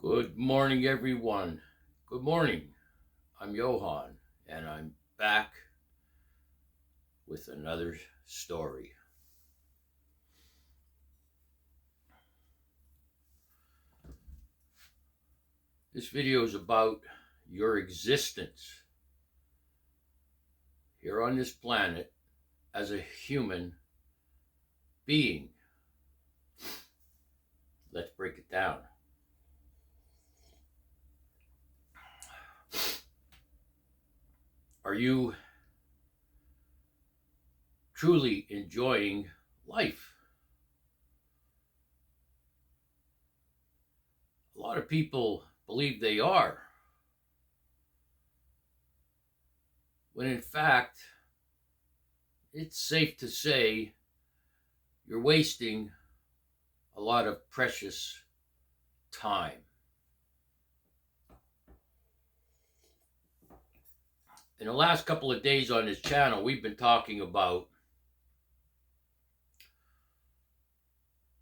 Good morning, everyone. Good morning. I'm Johan, and I'm back with another story. This video is about your existence here on this planet as a human being. Let's break it down. Are you truly enjoying life? A lot of people believe they are, when in fact, it's safe to say you're wasting a lot of precious time. In the last couple of days on this channel, we've been talking about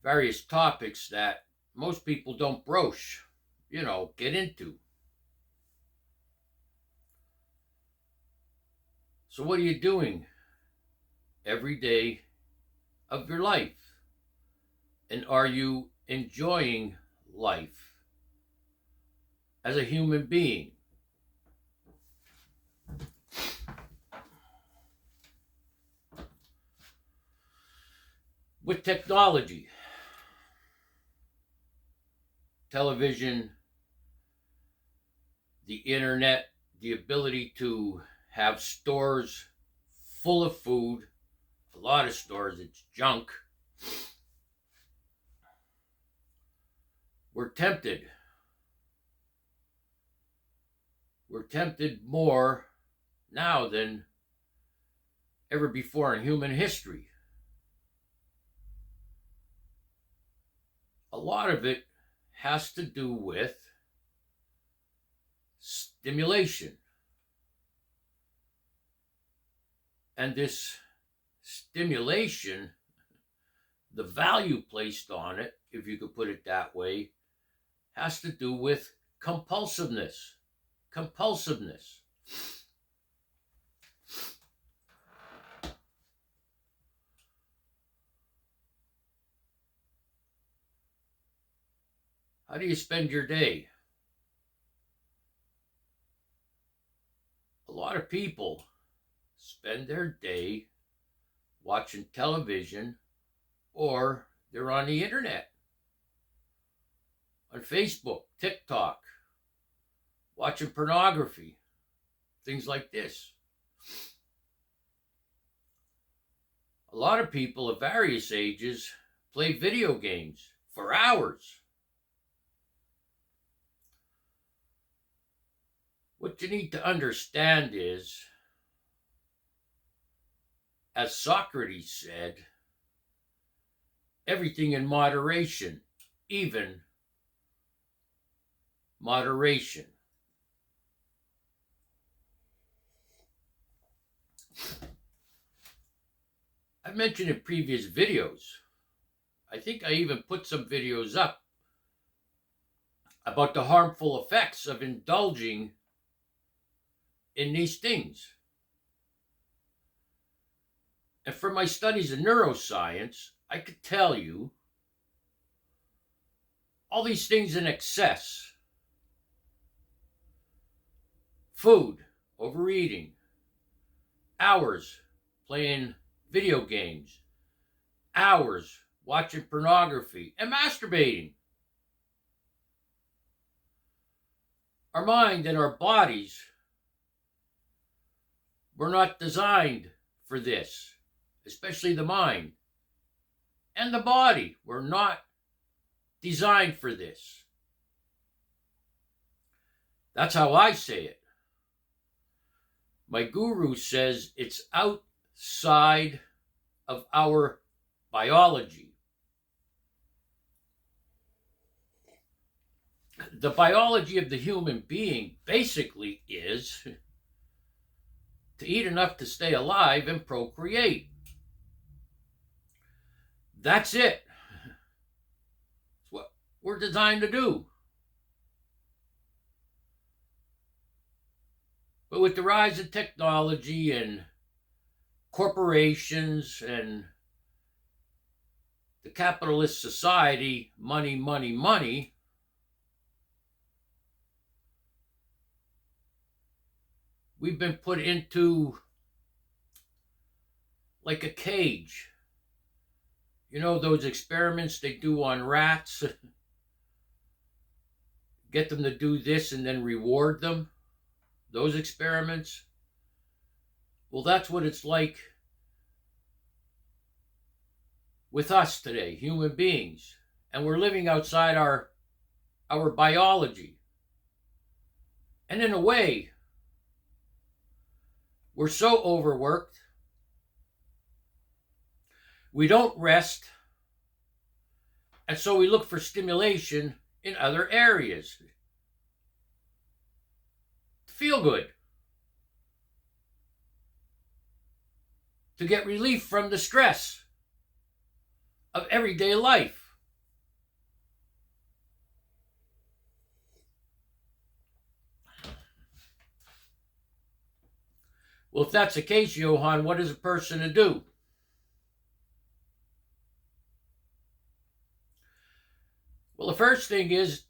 various topics that most people don't broach, get into. So what are you doing every day of your life? And are you enjoying life as a human being? With technology, television, the internet, the ability to have stores full of food, a lot of stores, it's junk. We're tempted. We're tempted more now than ever before in human history. A lot of it has to do with stimulation. And this stimulation, the value placed on it, if you could put it that way, has to do with compulsiveness. Compulsiveness. How do you spend your day? A lot of people spend their day watching television, or they're on the internet, on Facebook, TikTok, watching pornography, things like this. A lot of people of various ages play video games for hours. What you need to understand is, as Socrates said, everything in moderation, even moderation. I've mentioned in previous videos, I think I even put some videos up about the harmful effects of indulging in these things. And from my studies in neuroscience, I could tell you all these things in excess: food, overeating, hours playing video games, hours watching pornography, and masturbating. Our mind and our bodies were not designed for this, especially the mind. And the body were not designed for this. That's how I say it. My guru says it's outside of our biology. The biology of the human being basically is to eat enough to stay alive and procreate. That's it. It's what we're designed to do. But with the rise of technology and corporations and the capitalist society, money, money, money, we've been put into like a cage. You know, those experiments they do on rats, get them to do this and then reward them, those experiments. Well, that's what it's like with us today, human beings. And we're living outside our biology. And in a way, we're so overworked, we don't rest, and so we look for stimulation in other areas to feel good, to get relief from the stress of everyday life. Well, if that's the case, Johan, what is a person to do? Well, the first thing is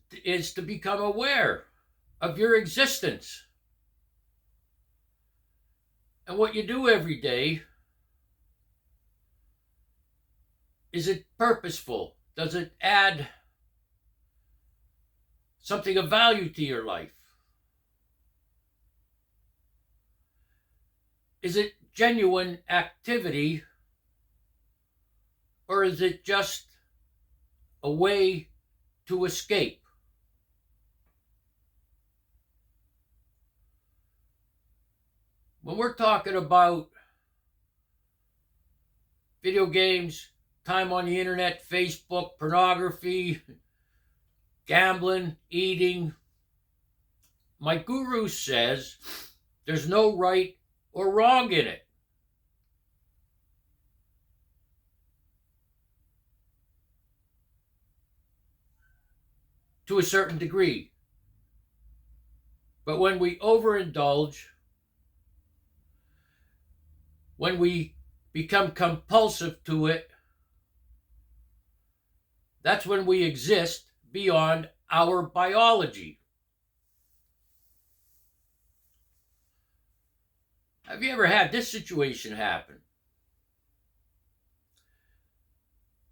to become aware of your existence and what you do every day. Is it purposeful? Does it add something of value to your life? Is it genuine activity, or is it just a way to escape? When we're talking about video games, time on the internet, Facebook, pornography, gambling, eating, my guru says there's no right or wrong in it. To a certain degree. But when we overindulge, when we become compulsive to it, that's when we exist beyond our biology. Have you ever had this situation happen?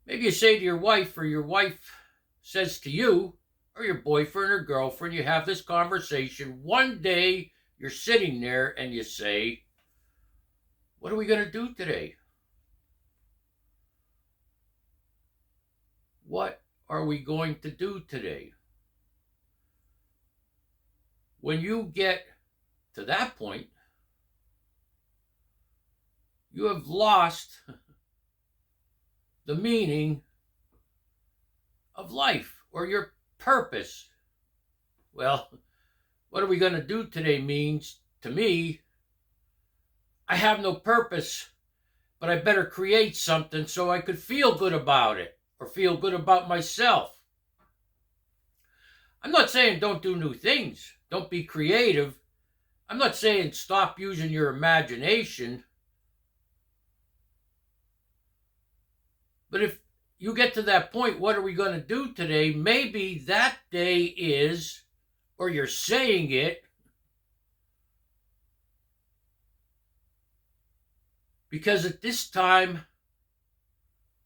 Maybe you say to your wife, or your wife says to you, or your boyfriend or girlfriend, you have this conversation. One day you're sitting there and you say, what are we going to do today? What are we going to do today? When you get to that point, you have lost the meaning of life or your purpose. Well, what are we going to do today means, to me, I have no purpose, but I better create something so I could feel good about it or feel good about myself. I'm not saying don't do new things, don't be creative. I'm not saying stop using your imagination. But if you get to that point, what are we going to do today? Maybe that day is, or you're saying it, because at this time,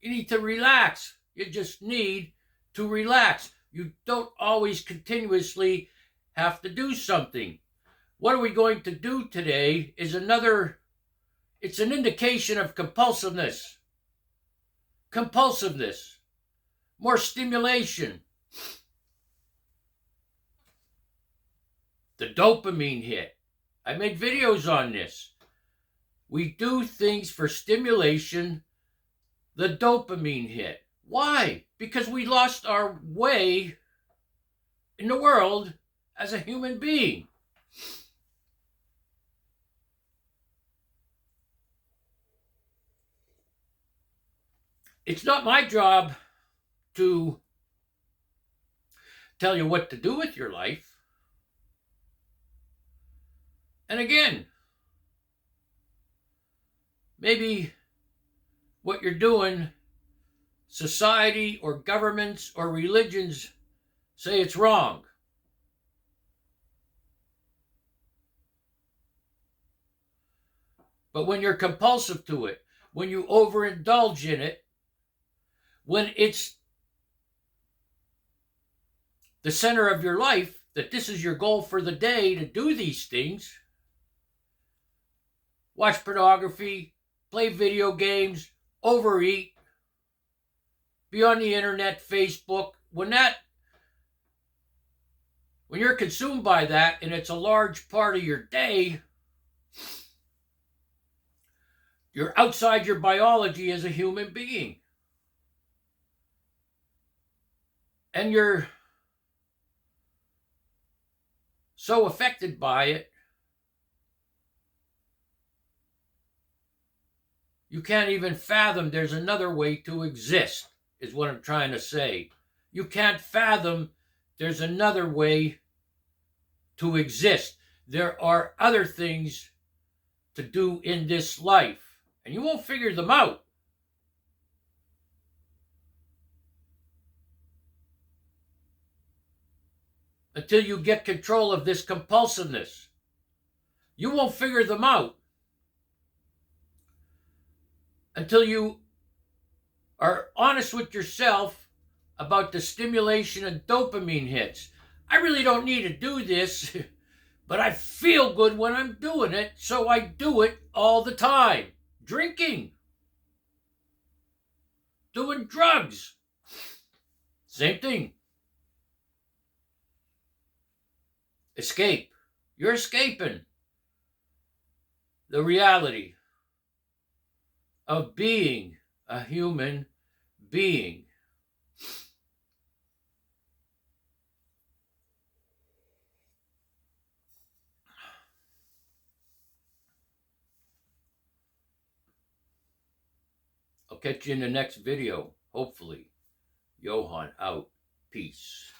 you need to relax. You just need to relax. You don't always continuously have to do something. What are we going to do today is it's an indication of compulsiveness. Compulsiveness, more stimulation, the dopamine hit. I made videos on this. We do things for stimulation, the dopamine hit. Why? Because we lost our way in the world as a human being. It's not my job to tell you what to do with your life. And again, maybe what you're doing, society or governments or religions say it's wrong. But when you're compulsive to it, when you overindulge in it, when it's the center of your life, that this is your goal for the day to do these things, watch pornography, play video games, overeat, be on the internet, Facebook, when you're consumed by that and it's a large part of your day, you're outside your biology as a human being. And you're so affected by it, you can't even fathom there's another way to exist, is what I'm trying to say. You can't fathom there's another way to exist. There are other things to do in this life, and you won't figure them out until you get control of this compulsiveness. You won't figure them out until you are honest with yourself about the stimulation and dopamine hits. I really don't need to do this, but I feel good when I'm doing it, so I do it all the time. Drinking, doing drugs, same thing. Escape. You're escaping the reality of being a human being. I'll catch you in the next video, hopefully. Johan out. Peace.